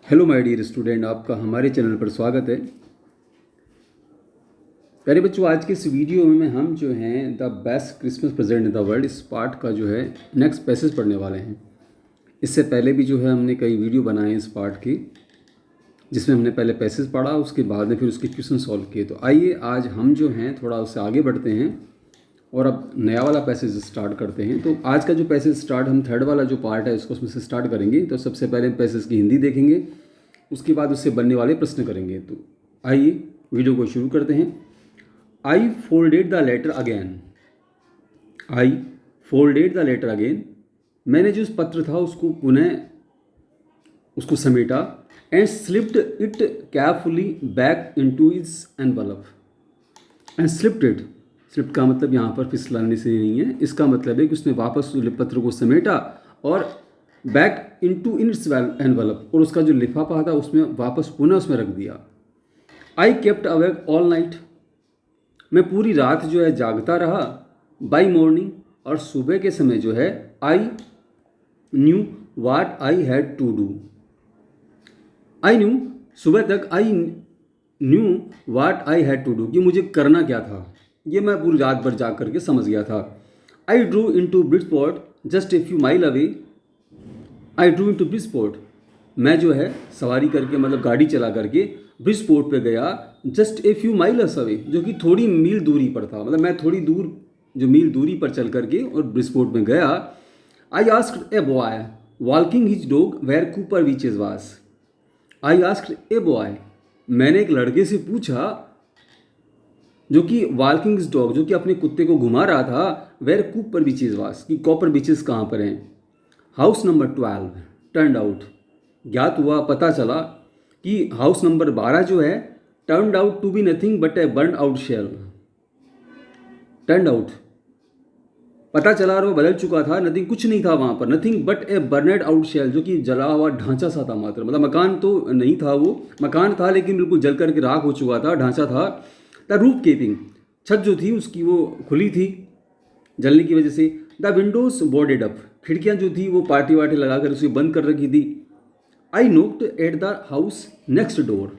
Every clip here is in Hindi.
हेलो माय डियर स्टूडेंट, आपका हमारे चैनल पर स्वागत है। प्यारे बच्चों, आज के इस वीडियो में हम जो हैं the best Christmas present in the world इस पार्ट का जो है नेक्स्ट पैसेज पढ़ने वाले हैं। इससे पहले भी जो है हमने कई वीडियो बनाए हैं इस पार्ट के, जिसमें हमने पहले पैसेज पढ़ा, उसके बाद में फिर उसके क्वेश्चन सॉल्व किए। तो आइए आज हम जो हैं थोड़ा उससे आगे बढ़ते हैं और अब नया वाला पैसेज स्टार्ट करते हैं। तो आज का जो पैसेज स्टार्ट, हम थर्ड वाला जो पार्ट है उसको उसमें से स्टार्ट करेंगे। तो सबसे पहले पैसेज की हिंदी देखेंगे, उसके बाद उससे बनने वाले प्रश्न करेंगे। तो आइए वीडियो को शुरू करते हैं। I folded the letter again. I folded the letter again. मैंने जो पत्र था उसको पुनः उसको समेटा। And slipped it carefully back into its envelope. And slipped it, slipped का मतलब यहाँ पर फिसलाने से नहीं है, इसका मतलब है कि उसने वापस पत्र को समेटा और बैक इनटू इट्स एनवलप, और उसका जो लिफाफा था उसमें वापस पुनः उसमें रख दिया। I kept awake all night. मैं पूरी रात जो है जागता रहा। बाई मॉर्निंग, और सुबह के समय जो है I knew what I had to do. I knew, सुबह तक I knew what I had to do, कि मुझे करना क्या था, ये मैं पूरी रात भर जाग करके समझ गया था। I drew into Bridgeport just a few mile away. I drew into Bridgeport, मैं जो है सवारी करके मतलब गाड़ी चला करके ब्रिजपोर्ट पे गया। Just a few miles away, जो कि थोड़ी मील दूरी पर था, मतलब मैं थोड़ी दूर जो मील दूरी पर चल करके और ब्रिजपोर्ट में गया। I asked a boy walking his dog where Cooper Beeches was. I asked a boy, मैंने एक लड़के से पूछा जो कि वॉकिंग हिज डॉग, जो कि अपने कुत्ते को घुमा रहा था, वेयर कूपर बीचेस वास, कि कॉपर बीचेस कहाँ पर हैं। हाउस नंबर 12 टर्नड आउट, ज्ञात हुआ, पता चला कि हाउस नंबर 12 जो है turned out to be nothing but a burn out shell. Turned out, पता चला और वो बदल चुका था, नथिंग कुछ नहीं था वहाँ पर, nothing but a burned out shell, जो कि जला हुआ ढांचा सा था मात्र, मतलब मकान तो नहीं था, वो मकान था लेकिन बिल्कुल जल करके राख हो चुका था, ढांचा था। द रूफ केपिंग, छत जो थी उसकी वो खुली थी जलने की वजह से। द विंडोज बोर्डेड अप, खिड़कियाँ जो थी वो पार्टी वार्टी लगा कर उसे बंद कर रखी थी। I knocked at the house next door.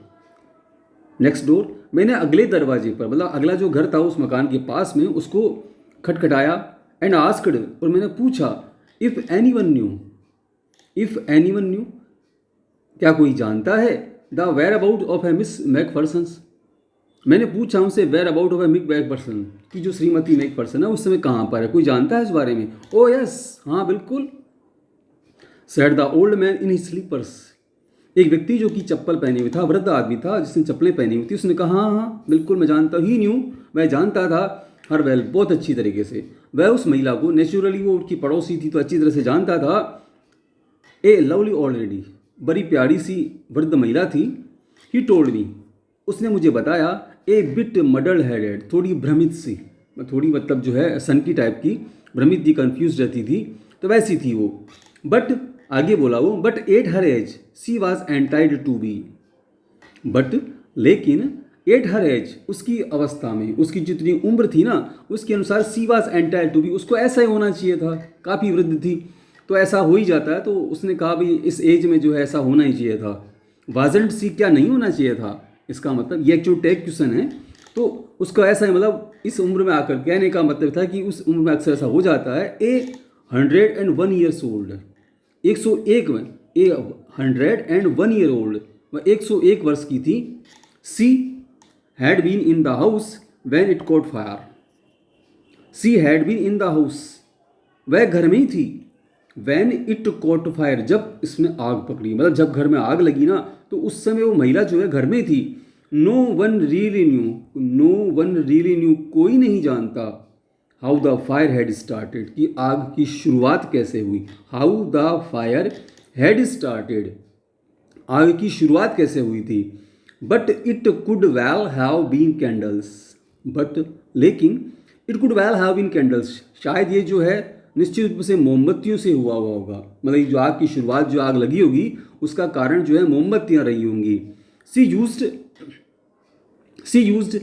Next door, मैंने अगले दरवाजे पर, मतलब अगला जो घर था उस मकान के पास में, उसको खटखटाया। एंड आस्क्ड, और मैंने पूछा, if any one knew, if any one knew, क्या कोई जानता है, the whereabout of a Miss McPherson's. मैंने पूछा उनसे whereabout of a Mick McPherson, की जो श्रीमती मैकफर्सन है उस समय कहाँ पर है, कोई जानता है इस बारे में। ओ यस, हाँ बिल्कुल। Said the old man in his slippers, एक व्यक्ति जो कि चप्पल पहने हुए था, वृद्ध आदमी था जिसने चप्पलें पहनी हुई थी, उसने कहा हाँ हाँ बिल्कुल मैं जानता ही न्यू, मैं जानता था हर वेल, बहुत अच्छी तरीके से। वह उस महिला को, नेचुरली वो उसकी पड़ोसी थी तो अच्छी तरह से जानता था। ए लवली ओल्ड लेडी, बड़ी प्यारी सी वृद्ध महिला थी। ही टोल्ड मी, उसने मुझे बताया। ए बिट मडल्ड हेडेड, थोड़ी भ्रमित सी, थोड़ी मतलब जो है सनकी टाइप की, भ्रमित थी, कन्फ्यूज रहती थी, तो वैसी थी वो। बट आगे बोला वो, but at her age she was entitled to be. But लेकिन एट हर एज, उसकी अवस्था में, उसकी जितनी उम्र थी ना उसके अनुसार, सी वॉज एंटाइड टू बी, उसको ऐसा ही होना चाहिए था, काफ़ी वृद्ध थी तो ऐसा हो ही जाता है। तो उसने कहा भाई इस एज में जो है ऐसा होना ही चाहिए था। वाजंट सी, क्या नहीं होना चाहिए था, इसका मतलब ये एक्चुअल टैग क्वेश्चन है, तो उसका ऐसा है, मतलब इस उम्र में आकर, कहने का मतलब था कि उस उम्र में अक्सर ऐसा हो जाता है। ए 101 ईयर्स ओल्ड, 101 में, ए 101 ईयर ओल्ड, वह 101 वर्ष की थी। She had been in the house when it caught fire. She had been in the house, वह घर में ही थी। व्हेन इट कॉट फायर, जब इसमें आग पकड़ी, मतलब जब घर में आग लगी ना तो उस समय वो महिला जो है घर में थी। No one really knew, no one really knew, कोई नहीं जानता। How the fire had started, कि आग की शुरुआत कैसे हुई। How the fire had started, आग की शुरुआत कैसे हुई थी। But it could well have been candles, but लेकिन it could well have been candles, शायद ये जो है निश्चित रूप से मोमबत्तियों से हुआ होगा, मतलब जो आग की शुरुआत, जो आग लगी होगी उसका कारण जो है मोमबत्तियाँ रही होंगी। सी यूज्ड,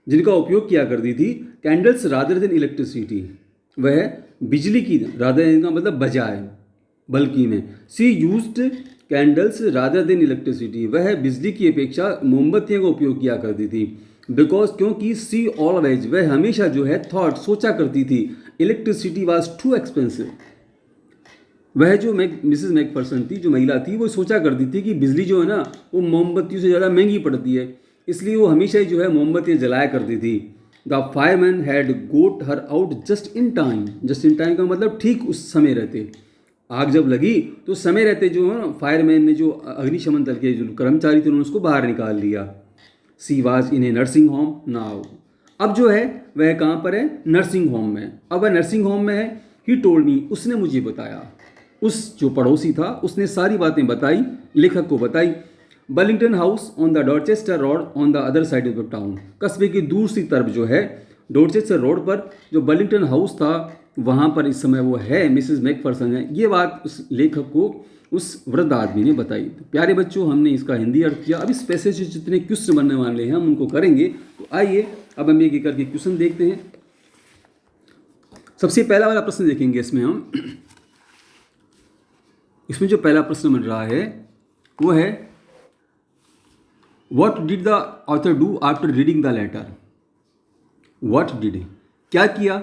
जिनका उपयोग किया करती थी, कैंडल्स रादर देन इलेक्ट्रिसिटी, वह बिजली की, रादर का मतलब बजाय, बल्कि में। She used candles rather than electricity, वह बिजली की अपेक्षा मोमबत्तियों का उपयोग किया करती थी। बिकॉज क्योंकि सी ऑलवेज, वह हमेशा जो है थॉट सोचा करती थी, इलेक्ट्रिसिटी वॉज टू एक्सपेंसिव, वह जो मिसेस मैकफर्सन थी, जो महिला थी, वो सोचा करती थी कि बिजली जो है ना वो मोमबत्तियों से ज़्यादा महंगी पड़ती है, इसलिए वो हमेशा ही जो है मोमबत्तियाँ जलाया करती थी। The fireman had got her out just in time, just in time का मतलब ठीक उस समय रहते, आग जब लगी तो समय रहते जो है फायरमैन ने, जो अग्निशमन दल के जो कर्मचारी थे, उन्होंने उसको बाहर निकाल लिया। She was in A nursing home now, अब जो है वह कहाँ पर है, नर्सिंग होम में। अब वह नर्सिंग होम में है। ही टोल्ड मी, उसने मुझे बताया, उस जो पड़ोसी था उसने सारी बातें बताई, लेखक को बताई। Burlington house on the Dorchester road on the other side of the town, कस्बे की दूसरी तरफ जो है डॉर्चेस्टर रोड पर जो बर्लिंगटन हाउस था, वहाँ पर इस समय वो है, मिसेस मैकफर्सन है। ये बात उस लेखक को उस वृद्ध आदमी ने बताई। प्यारे बच्चों, हमने इसका हिंदी अर्थ किया। अब इस पैसेज से जितने क्वेश्चन बनने वाले हैं हम उनको करेंगे। तो आइए अब हम एक एक करके क्वेश्चन देखते हैं। सबसे पहला वाला प्रश्न देखेंगे इसमें हम। इसमें जो पहला प्रश्न बन रहा है वो है, what did the author do after reading the letter. What did, क्या किया,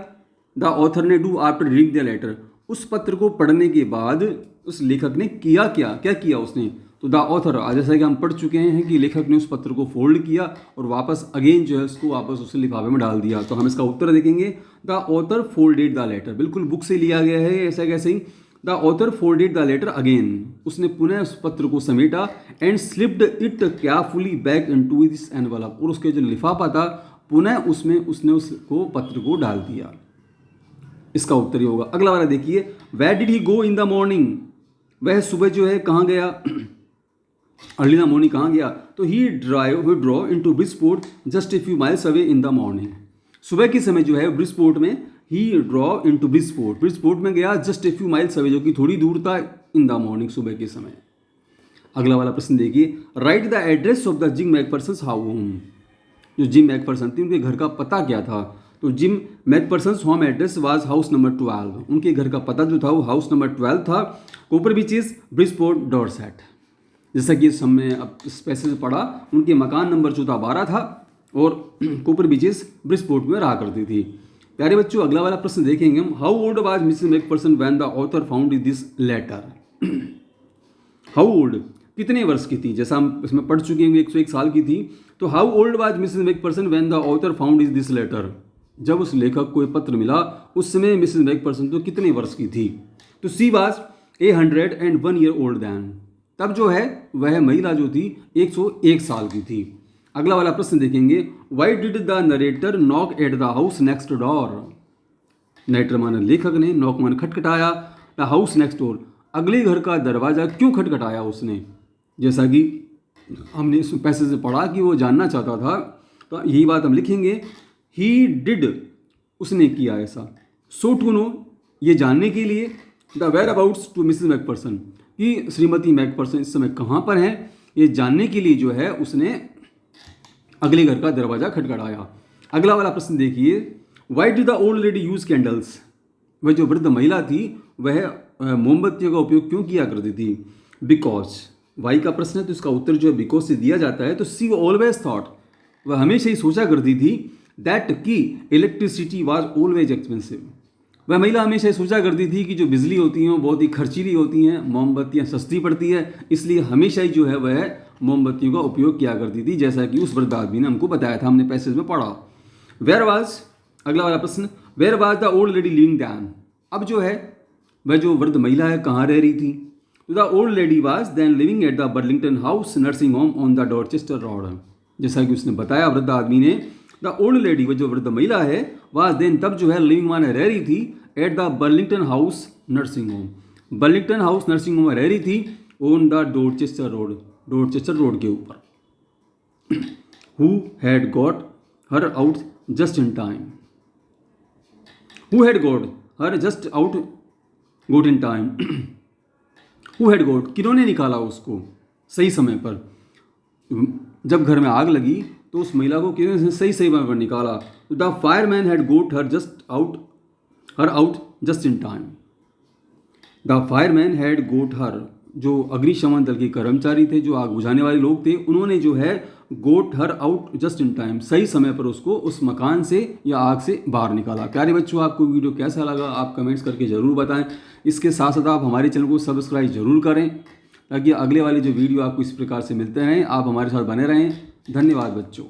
द ऑथर ने do after reading the letter, उस पत्र को पढ़ने के बाद उस लेखक ने किया क्या, क्या किया उसने। तो द ऑथर, जैसा कि हम पढ़ चुके हैं कि लेखक ने उस पत्र को फोल्ड किया और वापस अगेन जो है उसको वापस उस लिफाफे में डाल दिया। तो हम इसका उत्तर देखेंगे, the author folded the letter, बिल्कुल बुक से लिया गया है ऐसा कैसे ही। The author folded the letter again, उसने पुनः उस पत्र को समेटा, and slipped it carefully back into this envelope, और उसके जो लिफाफा था पुनः उसमें उसने उसको पत्र को डाल दिया। इसका उत्तर ही होगा। अगला वाला देखिए, where did he go in the morning, वह सुबह जो है कहाँ गया, अर्ली इन द मॉर्निंग कहाँ गया। तो he drove into Bridgeport just a few miles away in the morning, सुबह के समय जो है ब्रिजपोर्ट में, he drove into Bridgeport, Bridgeport में गया just a few miles away, जो कि थोड़ी दूर था, इन द मॉर्निंग, सुबह के समय। अगला वाला प्रश्न देखिए, write the address of the Jim McPherson's home, जो जिम मैकफर्सन थी उनके घर का पता क्या था। तो Jim McPherson's home address was house number 12, उनके घर का पता जो था वो हाउस नंबर 12 था, कूपर बीचेस, ब्रिजपोर्ट, डॉर्सेट। जैसा कि इस हमने अब इस पैसे से पढ़ा, उनके मकान नंबर जो था 12 था और कूपर बीचेस ब्रिजपोर्ट में रहा करती थी। प्यारे बच्चों, अगला वाला प्रश्न देखेंगे हम, how old was Mrs McPherson when the author found this letter. How old, कितने वर्ष की थी, जैसा हम इसमें पढ़ चुके हैं 101 साल की थी। तो how old was Mrs McPherson when the author found this letter, जब उस लेखक को पत्र मिला उस समय मिसेस मैकफर्सन तो कितने वर्ष की थी। तो she was 101 year old then, तब जो है वह महिला जो थी 101 साल की थी। अगला वाला प्रश्न देखेंगे, why did the narrator knock eight the house next door, narrator माने लेखक ने, नॉक माने खटखटाया, द हाउस नेक्स्ट डोर, अगले घर का दरवाज़ा क्यों खटखटाया उसने। जैसा कि हमने इस पैसे से पढ़ा कि वो जानना चाहता था, तो यही बात हम लिखेंगे, ही डिड, उसने किया ऐसा, सो टू नो, ये जानने के लिए, the whereabouts to Mrs McPherson, कि श्रीमती मैकफर्सन इस समय कहाँ पर हैं, ये जानने के लिए जो है उसने अगले घर का दरवाज़ा खटखटाया। अगला वाला प्रश्न देखिए, why did the old lady use candles, वह जो वृद्ध महिला थी वह मोमबत्तियों का उपयोग क्यों किया करती थी। बिकॉज, वाई का प्रश्न है तो इसका उत्तर जो है बिकॉज से दिया जाता है। तो सी ऑलवेज थॉट, वह हमेशा ही सोचा करती थी, दैट की इलेक्ट्रिसिटी वाज ऑलवेज एक्सपेंसिव, वह महिला हमेशा सोचा करती थी कि जो बिजली होती हैं वो बहुत ही खर्चीली होती हैं, मोमबत्तियाँ सस्ती पड़ती है, इसलिए हमेशा ही जो है वह मोमबत्तियों का उपयोग किया करती थी, जैसा कि उस वृद्ध आदमी ने हमको बताया था, हमने पैसेज में पढ़ा। वेयर वाज, अगला वाला प्रश्न, where was the old lady living then, अब जो है वह जो वृद्ध महिला है कहाँ रह रही थी। तो the old lady was then living at the Burlington House nursing Home on the Dorchester Road, जैसा कि उसने बताया वृद्ध आदमी ने, द ओल्ड लेडी, वह जो वृद्ध महिला है, वाज देन, तब जो है लिविंग माने रह रही थी, at the Burlington House nursing home, Burlington House nursing home में रह रही थी, on the Dorchester Road, Dorchester Road के ऊपर। Who had got her out just in time, who had got her just out got in time, who had got, किन्होंने निकाला उसको सही समय पर। जब घर में आग लगी तो उस महिला को किन्होंने सही समय पर निकाला। The fireman had got her out just in time, the fireman had got her, जो अग्निशमन दल के कर्मचारी थे, जो आग बुझाने वाले लोग थे, उन्होंने जो है got her out just in time, सही समय पर उसको उस मकान से या आग से बाहर निकाला। प्यारे बच्चों, आपको वीडियो कैसा लगा आप कमेंट्स करके ज़रूर बताएं। इसके साथ साथ आप हमारे चैनल को सब्सक्राइब जरूर करें ताकि अगले वाले जो वीडियो आपको इस प्रकार से मिलते रहें, आप हमारे साथ बने रहें। धन्यवाद बच्चों।